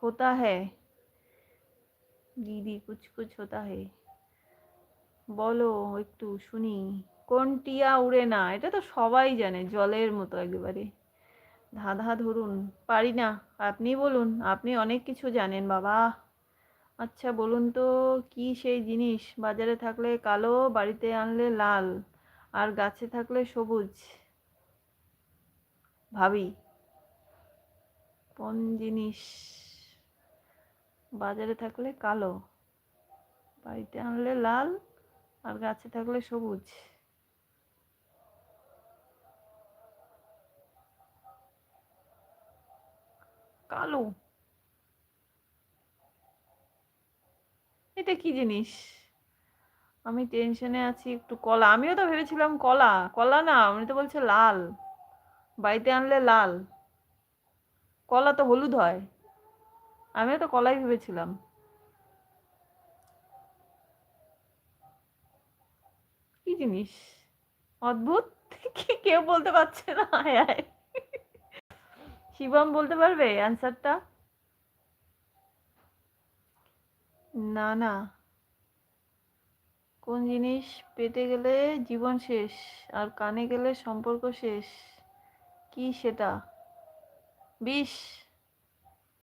होता है दीदी, कुछ कुछ होता है। বলো একটু শুনি। কোন টিয়া উড়ে না? এটা তো সবাই জানে, জলের মতো একেবারে। ধাঁধা ধরুন। পারি না। আপনি বলুন, আপনি অনেক কিছু জানেন বাবা। আচ্ছা বলুন তো, কি সেই জিনিস বাজারে থাকলে কালো, বাড়িতে আনলে লাল, আর গাছে থাকলে সবুজ? ভাবি, কোন জিনিস বাজারে থাকলে কালো, বাড়িতে আনলে লাল, আর গাছে থাকলে সবুজ? কালো? এটা কি জিনিস? আমি টেনশনে আছি একটু। কলা? আমিও তো ভেবেছিলাম কলা। কলা না, উনি তো বলছে লাল, বাড়িতে আনলে লাল। কলা তো হলুদ হয়। আমিও তো কলাই ভেবেছিলাম। কি জিনিস? অদ্ভুত। কেউ বলতে পারছে না, হায় হায়। শিবম বলতে পারবে অ্যান্সারটা? না না। কোন জিনিস পেটে গেলে জীবন শেষ, আর কানে গেলে সম্পর্ক শেষ? কি সেটা? বিষ?